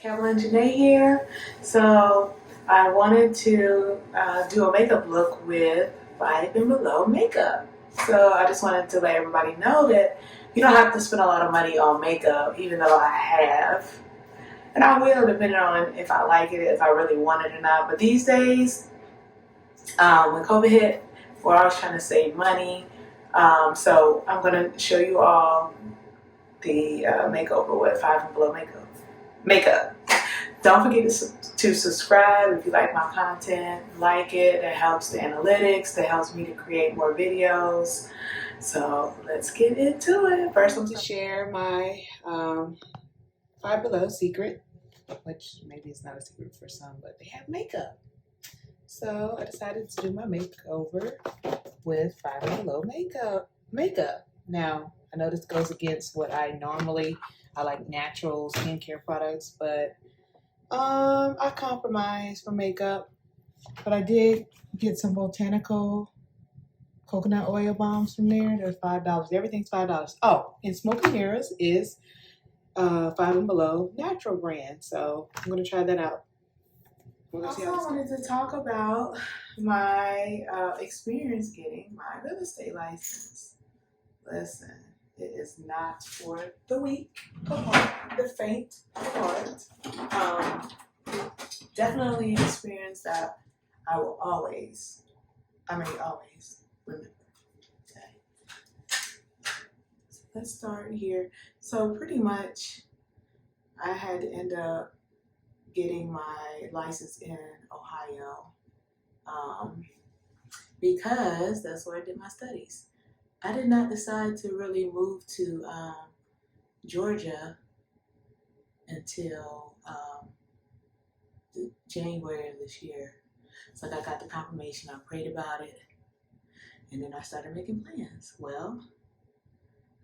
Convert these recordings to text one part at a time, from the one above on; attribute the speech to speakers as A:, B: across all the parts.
A: Kevin and Janae here. So I wanted to do a makeup look with 5 and below makeup. So I just wanted to let everybody know that you don't have to spend a lot of money on makeup, even though I have. And I will, depending on if I like it, if I really want it or not. But these days, when COVID hit, we're always trying to save money. So I'm going to show you all the makeover with 5 and below makeup. Don't forget to subscribe if you like my content. Like it. That helps the analytics. That helps me to create more videos. So let's get into it. First, I'm going to share my 5 Below secret, which maybe it's not a secret for some, but they have makeup. So I decided to do my makeover with 5 and below makeup. Now, I know this goes against what I like natural skincare products, but I compromise for makeup. But I did get some botanical coconut oil bombs from there. They're $5. Everything's $5. Oh, and Smoky Mirrors is 5 and below natural brand. So I'm gonna try that out. Also, I wanted to talk about my experience getting my real estate license. Listen, it is not for the weak of heart, the faint of heart. Definitely an experience that I will always remember. Okay. So let's start here. So pretty much, I had to end up getting my license in Ohio because that's where I did my studies. I did not decide to really move to Georgia until January of this year. So I got the confirmation, I prayed about it, and then I started making plans. Well,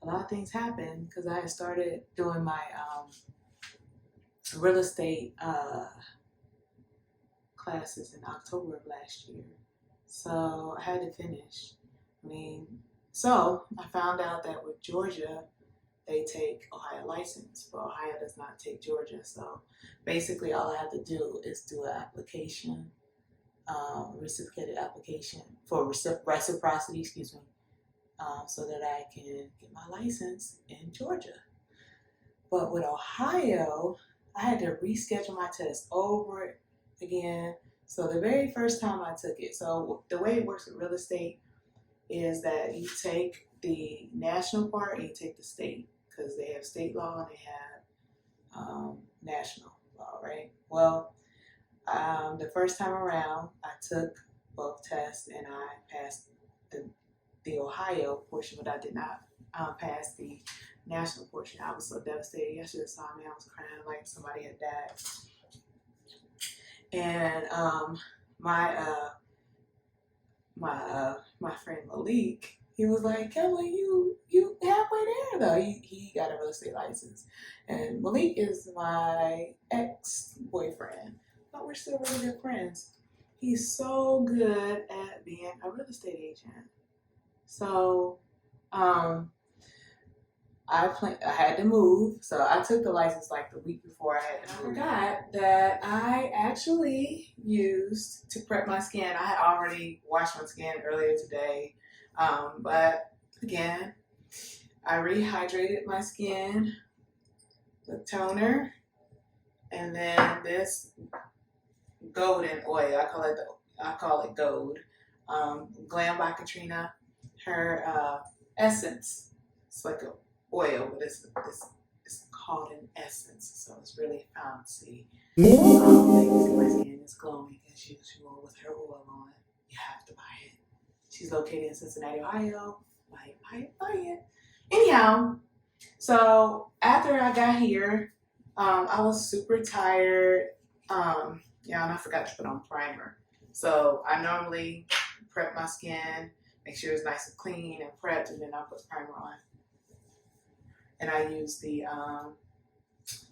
A: a lot of things happened because I had started doing my real estate classes in October of last year. So I had to finish. So I found out that with Georgia, they take Ohio license, but Ohio does not take Georgia. So basically all I have to do is do an application, reciprocated application for reciprocity, so that I can get my license in Georgia. But with Ohio, I had to reschedule my test over again. So the very first time I took it, so the way it works with real estate is that you take the national part and you take the state, because they have state law and they have national law, right? Well, the first time around, I took both tests and I passed the Ohio portion, but I did not pass the national portion. I was so devastated. You should have saw me. I was crying like somebody had died. And my friend Malik, he was like, Kelly, you halfway there though. He got a real estate license, and Malik is my ex-boyfriend, but we're still really good friends. He's so good at being a real estate agent. So I had to move, so I took the license like the week before I had to move. I forgot that I actually used to prep my skin. I had already washed my skin earlier today, but again, I rehydrated my skin with toner, and then this golden oil. I call it gold. G.L.A.M by Katrina. Her essence. It's like a oil, but it's called an essence, so it's really fancy. You can see my skin is glowing as usual with her oil on. You have to buy it. She's located in Cincinnati, Ohio. Buy it. Anyhow, so after I got here, I was super tired. And I forgot to put on primer. So I normally prep my skin, make sure it's nice and clean and prepped, and then I put primer on. And I use the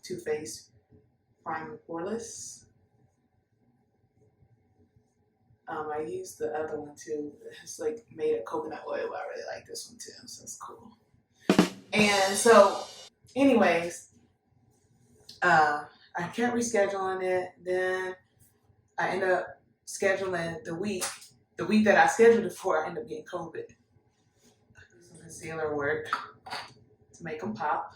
A: TooFaced Primer Poreless. I use the other one too. It's like made of coconut oil. I really like this one too, so it's cool. And so, anyways, I kept rescheduling it. Then I ended up scheduling the week that I scheduled it for. I ended up getting COVID. Some concealer work to make them pop.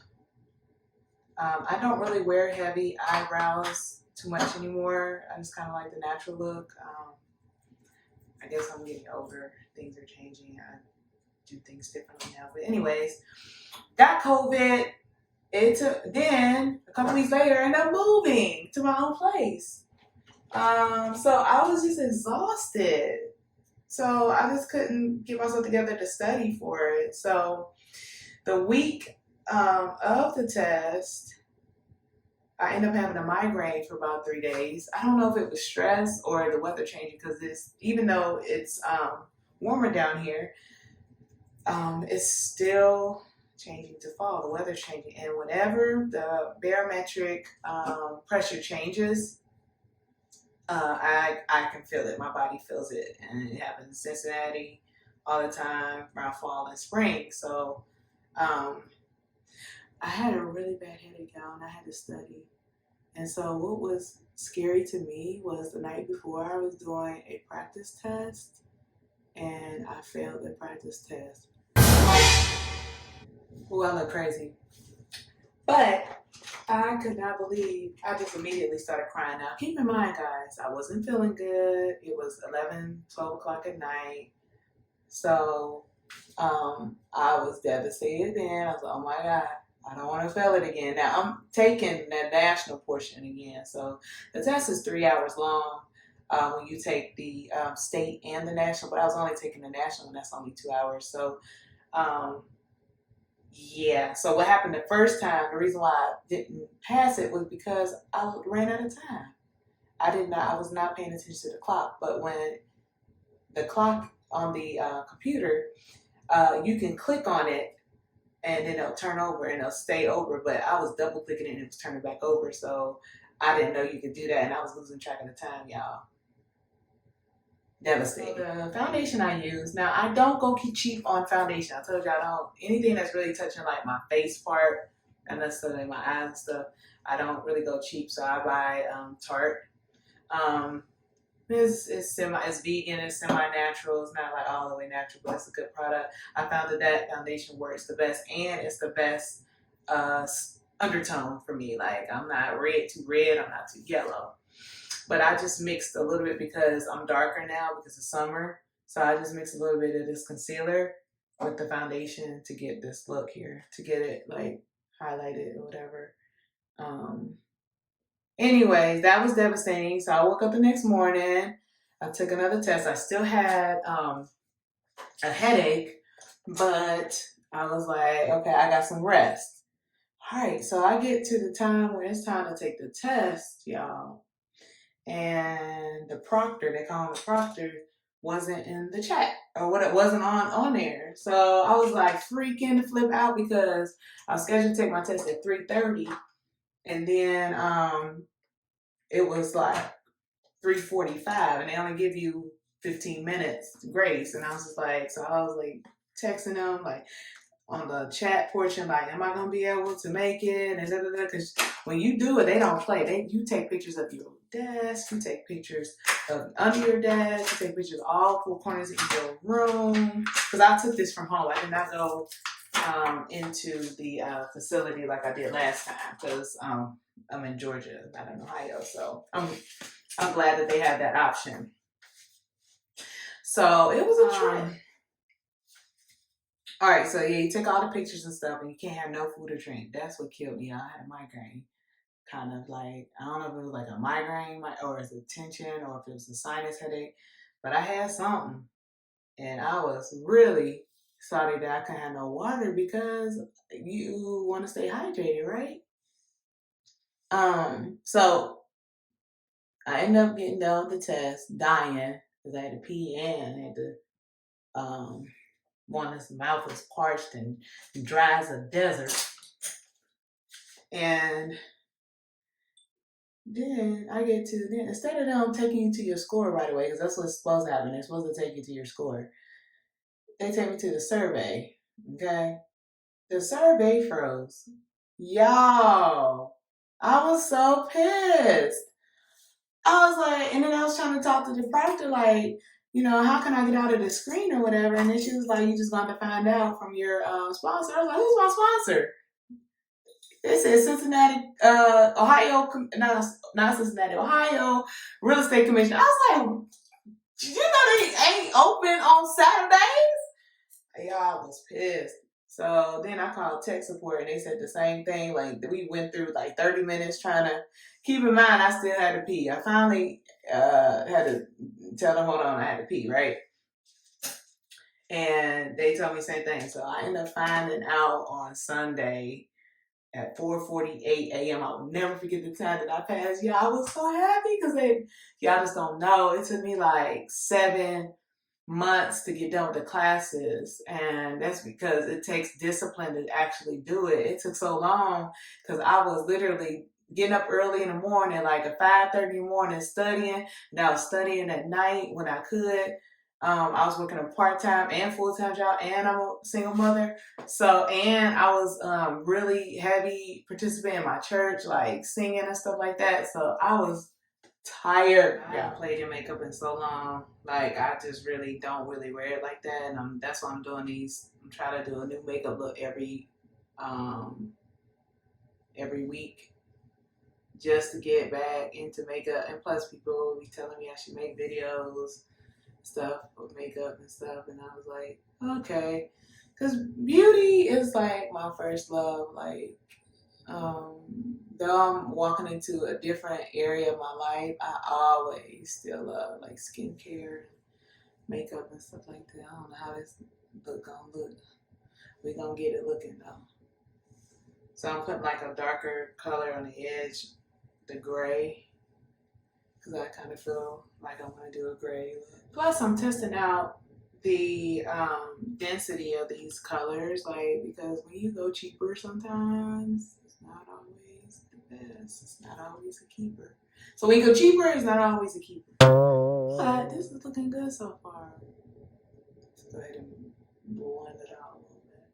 A: I don't really wear heavy eyebrows too much anymore. I just kind of like the natural look. I guess I'm getting older. Things are changing. I do things differently now. But anyways, got COVID. Then a couple weeks later, I ended up moving to my own place. So I was just exhausted. So I just couldn't get myself together to study for it. So the week of the test, I ended up having a migraine for about 3 days. I don't know if it was stress or the weather changing because even though it's warmer down here, it's still changing to fall. The weather's changing, and whenever the barometric pressure changes, I can feel it. My body feels it, and it happens in Cincinnati all the time around fall and spring. So I had a really bad headache, y'all, and I had to study. And so what was scary to me was the night before I was doing a practice test, and I failed the practice test. Oh, I look crazy. But I could not believe, I just immediately started crying. Now, keep in mind, guys, I wasn't feeling good. It was 11, 12 o'clock at night. So I was devastated then. I was like, oh my God, I don't want to fail it again. Now, I'm taking the national portion again. So the test is 3 hours long when you take the state and the national, but I was only taking the national, and that's only 2 hours. So yeah, so what happened the first time, the reason why I didn't pass it was because I ran out of time. I was not paying attention to the clock. But when the clock on the computer, you can click on it and then it'll turn over and it'll stay over. But I was double clicking it and it was turning back over. So I didn't know you could do that, and I was losing track of the time, y'all. Devastating. The foundation I use, now I don't go cheap on foundation. I told you I don't, anything that's really touching like my face part and that's like my eyes and stuff, I don't really go cheap. So I buy Tarte. It's vegan, it's semi-natural, it's not like all the way natural, but it's a good product. I found that foundation works the best, and it's the best undertone for me. Like, I'm not too red, I'm not too yellow. But I just mixed a little bit because I'm darker now because it's summer. So I just mixed a little bit of this concealer with the foundation to get this look here, to get it like highlighted or whatever. Anyways, that was devastating. So I woke up the next morning. I took another test. I still had a headache, but I was like, okay, I got some rest. All right, so I get to the time where it's time to take the test, y'all. And the proctor, they call him the proctor, wasn't in the chat, or what, it wasn't on there. So I was like freaking to flip out because I was scheduled to take my test at 3:30, and then it was like 3:45, and they only give you 15 minutes grace. And I was just like, so I was like texting them like on the chat portion, like, am I gonna be able to make it? And because when you do it, they don't play. You take pictures of your desk, you take pictures of under your desk, you take pictures of all four corners of your room. Because I took this from home. I did not go into the facility like I did last time because I'm in Georgia, not in Ohio. So I'm glad that they had that option. So it was a trip. All right, so yeah, you take all the pictures and stuff, and you can't have no food or drink. That's what killed me. I had a migraine, kind of like, I don't know if it was like a migraine or is it tension or if it was a sinus headache, but I had something, and I was really sorry that I couldn't have no water because you want to stay hydrated, right? So I ended up getting done with the test, dying because I had to pee and had to his mouth was parched and dry as a desert. And then I get to, instead of them taking you to your score right away, because that's what's supposed to happen, they're supposed to take you to your score, they take me to the survey, okay? The survey froze. Y'all, I was so pissed. I was like, and then I was trying to talk to the proctor, like, how can I get out of the screen or whatever? And then she was like, you just got to find out from your sponsor. I was like, who's my sponsor? It says Cincinnati, Ohio, not Cincinnati, Ohio Real Estate Commission. I was like, they ain't open on Saturdays? Y'all was pissed. So then I called tech support and they said the same thing. Like we went through like 30 minutes trying to keep in mind I still had to pee. I finally had to tell them, hold on, I had to pee, right? And they told me the same thing. So I ended up finding out on Sunday at 4:48 a.m. I will never forget the time that I passed. Yeah, I was so happy because y'all just don't know. It took me like 7 months to get done with the classes, and that's because it takes discipline to actually do it. It took so long because I was literally getting up early in the morning, like at 5:30 in the morning, studying. And I was studying at night when I could. I was working a part-time and full-time job, and I'm a single mother. So, and I was really heavy participating in my church, like singing and stuff like that. So I was tired. I haven't played in makeup in so long. Like I just really don't really wear it like that, and that's why I'm doing these. I'm trying to do a new makeup look every week, just to get back into makeup. And plus, people will be telling me I should make videos, stuff with makeup and stuff, and I was like, okay, because beauty is like my first love. Like, though I'm walking into a different area of my life, I always still love like skincare, makeup, and stuff like that. I don't know how this look gonna look. We gonna get it looking though. So I'm putting like a darker color on the edge, the gray, because I kind of feel like I want to do a gray look. Plus, I'm testing out the density of these colors, like, because when you go cheaper sometimes, it's not always the best. It's not always a keeper. So when you go cheaper, it's not always a keeper. But this is looking good so far. Let's go ahead and blend it out a little bit.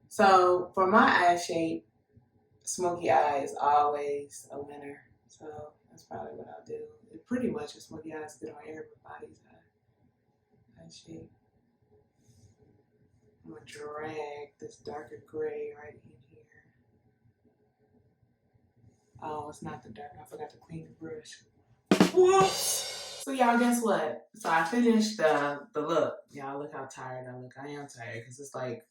A: So for my eye shape, smoky eye is always a winner. So that's probably what I'll do. It pretty much a smoky eye is good on everybody's eye shape. I'm gonna drag this darker gray right in here. Oh, it's not the dark. I forgot to clean the brush. Whoops! So y'all, guess what? So I finished the look. Y'all, look how tired I look. I am tired because it's like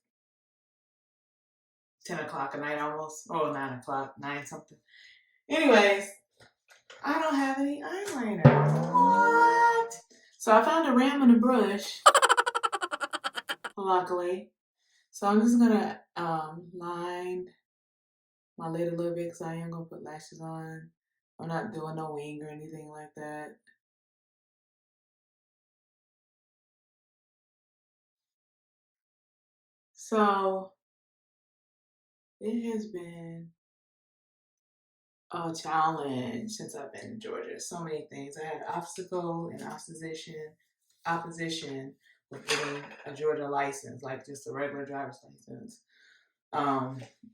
A: 10 o'clock at night almost. Oh, 9 o'clock, 9 something. Anyways, I don't have any eyeliner. What? So I found a ram in a brush, luckily. So I'm just gonna line my lid a little bit because I am gonna put lashes on. I'm not doing no wing or anything like that. So it has been a challenge since I've been in Georgia. So many things. I had obstacle and opposition with getting a Georgia license, like just a regular driver's license.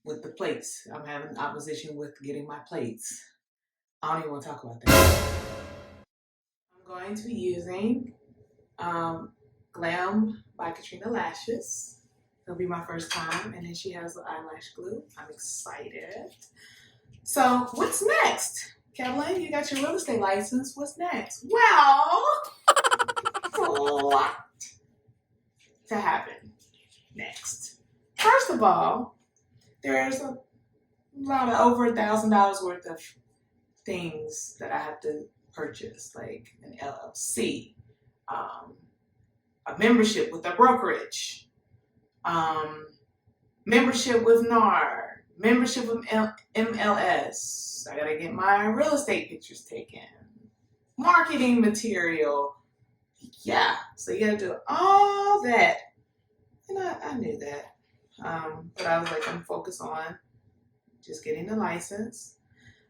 A: With the plates, I'm having opposition with getting my plates. I don't even want to talk about that. I'm going to be using G.L.A.M by Katrina lashes. It'll be my first time, and then she has the eyelash glue. I'm excited. So what's next? Kathleen, you got your real estate license. What's next? Well, a lot to happen next. First of all, there's a lot of over $1,000 worth of things that I have to purchase, like an LLC, a membership with a brokerage, membership with NAR, membership with MLS. I gotta get my real estate pictures taken, marketing material. Yeah, so you gotta do all that. And I knew that. But I was like, I'm focused on just getting the license.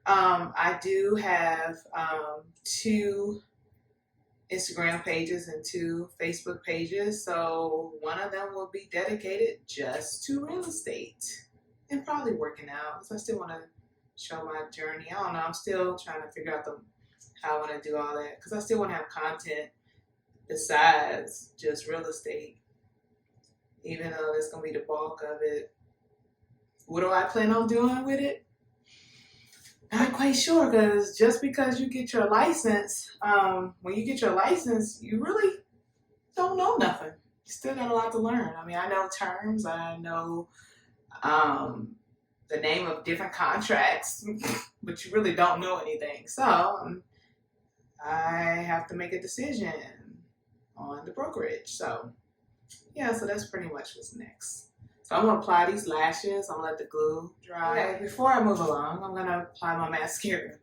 A: I do have 2 Instagram pages and 2 Facebook pages. So one of them will be dedicated just to real estate. and probably working out because I still want to show my journey. I don't know. I'm still trying to figure out how I want to do all that because I still want to have content besides just real estate, even though that's gonna be the bulk of it. What do I plan on doing with it? Not quite sure, because just because you get your license, when you get your license, you really don't know nothing. You still got a lot to learn. I mean, I know terms, I know the name of different contracts, but you really don't know anything. So I have to make a decision on the brokerage. So yeah, so that's pretty much what's next. So I'm gonna apply these lashes. I'm gonna let the glue dry. Okay, before I move along, I'm gonna apply my mascara.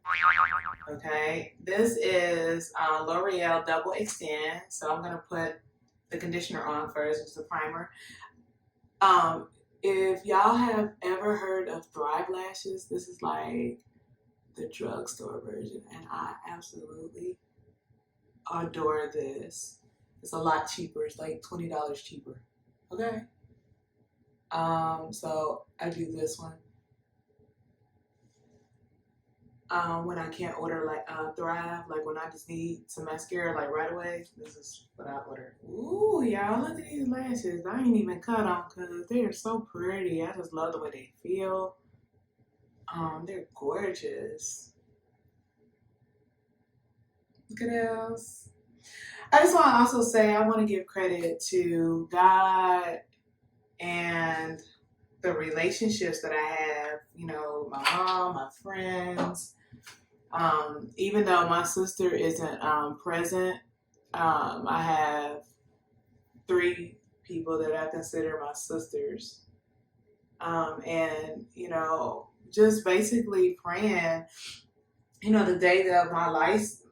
A: Okay, this is Loreal Double Extend. So I'm gonna put the conditioner on first, which is the primer. If y'all have ever heard of Thrive lashes, this is like the drugstore version, and I absolutely adore this. It's a lot cheaper. It's like $20 cheaper. Okay. So I do this one. When I can't order like Thrive, like when I just need some mascara like right away, this is what I order. Ooh, y'all, look at these lashes. I ain't even cut them because they are so pretty. I just love the way they feel. They're gorgeous. Look at those. I just want to also say I want to give credit to God and the relationships that I have, you know, my mom, my friends. Even though my sister isn't present, I have 3 people that I consider my sisters. And, you know, just basically praying, you know, the day that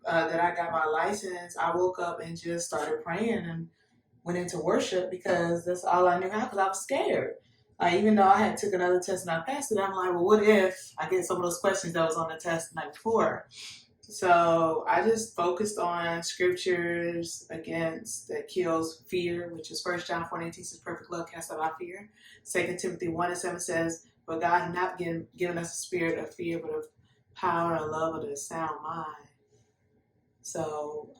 A: that I got my license, I woke up and just started praying and went into worship because that's all I knew how, because I was scared. Even though I had took another test and I passed it, I'm like, well, what if I get some of those questions that was on the test the night before? So I just focused on scriptures that kills fear, which is 1 John 4:18 says, perfect love casts out fear. 2 Timothy 1:7 says, but God has not given us a spirit of fear, but of power and love and a sound mind. So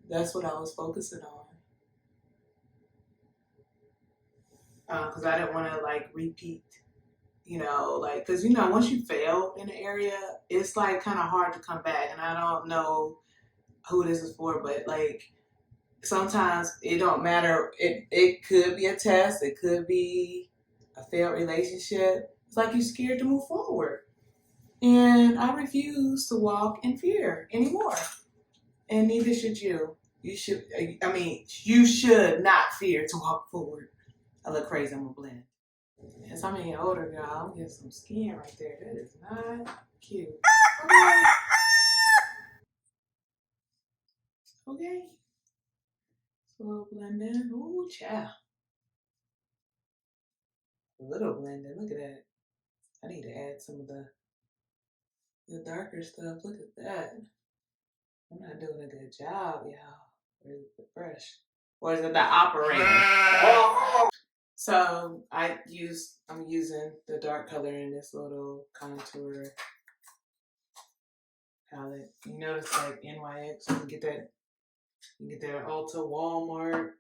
A: that's what I was focusing on. Because I didn't want to like repeat, you know, like, because, you know, once you fail in an area, it's like kind of hard to come back. And I don't know who this is for, but like sometimes it don't matter. It could be a test, it could be a failed relationship. It's like you're scared to move forward. And I refuse to walk in fear anymore. And neither should you. You should not fear to walk forward. I look crazy, I'm gonna blend. As I'm getting older, y'all, I'm getting some skin right there. That is not cute. Okay. Okay. A little blending. Ooh, child. A little blending. Look at that. I need to add some of the darker stuff. Look at that. I'm not doing a good job, y'all. Where's the brush? Or is it the operator? So I'm using the dark color in this little contour palette. You notice like NYX, you can get that at Ulta, Walmart.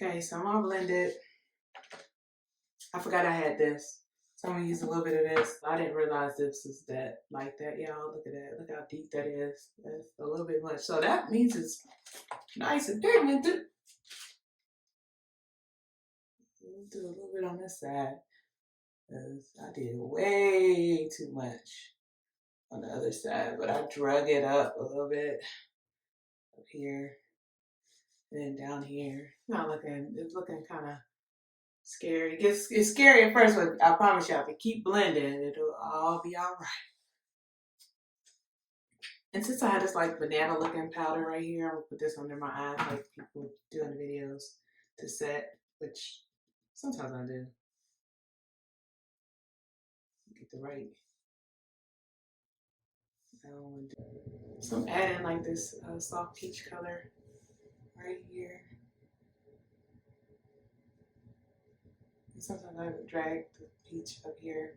A: Okay, so I'm gonna blend it. I forgot I had this. So I'm gonna use a little bit of this. I didn't realize this is that like that, y'all. Look at that. Look how deep that is. That's a little bit much. So that means it's nice and pigmented. We'll do a little bit on this side. Because I did way too much on the other side. But I drug it up a little bit up here. And then down here. It's looking kind of scary. It's scary at first, but I promise y'all, if you keep blending, it'll all be all right. And since I had this like banana looking powder right here, I'm gonna put this under my eyes like people do in the videos to set, which sometimes I do. Get the right. So I'm adding like this soft peach color right here. Sometimes I drag the peach up here.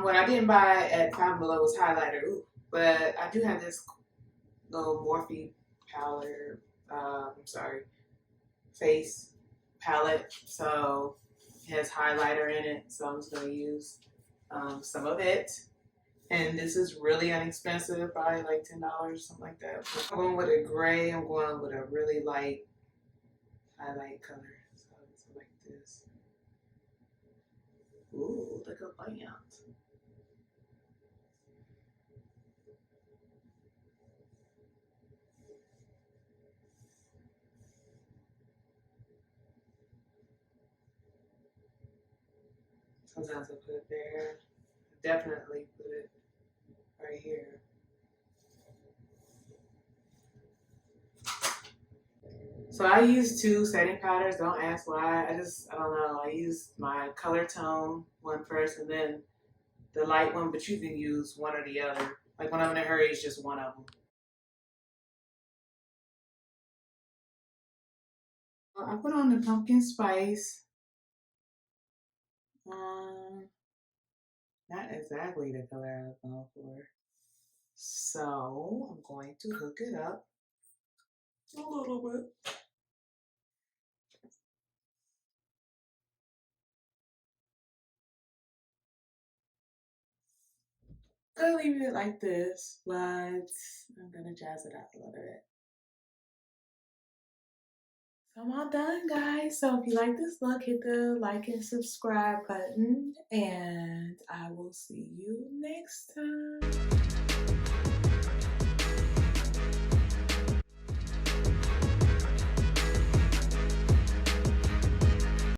A: What I didn't buy at Five Below was highlighter. Ooh, but I do have this little Morphe palette. I'm sorry, face palette. So it has highlighter in it. So I'm just gonna use some of it. And this is really inexpensive, probably like $10, something like that. I'm going with a gray. I'm going with a really light highlight color. So it's like this. Ooh, look at that. Sometimes I put it there. Definitely put it right here. So I use two setting powders. Don't ask why. I don't know. I use my color tone one first and then the light one, but you can use one or the other. Like when I'm in a hurry, it's just one of them. I put on the pumpkin spice. Um, Not exactly the color I was going for. So I'm going to hook it up a little bit. I'm gonna leave it like this, but I'm gonna jazz it up a little bit. So I'm all done, guys. So if you like this look, hit the like and subscribe button, and I will see you next time.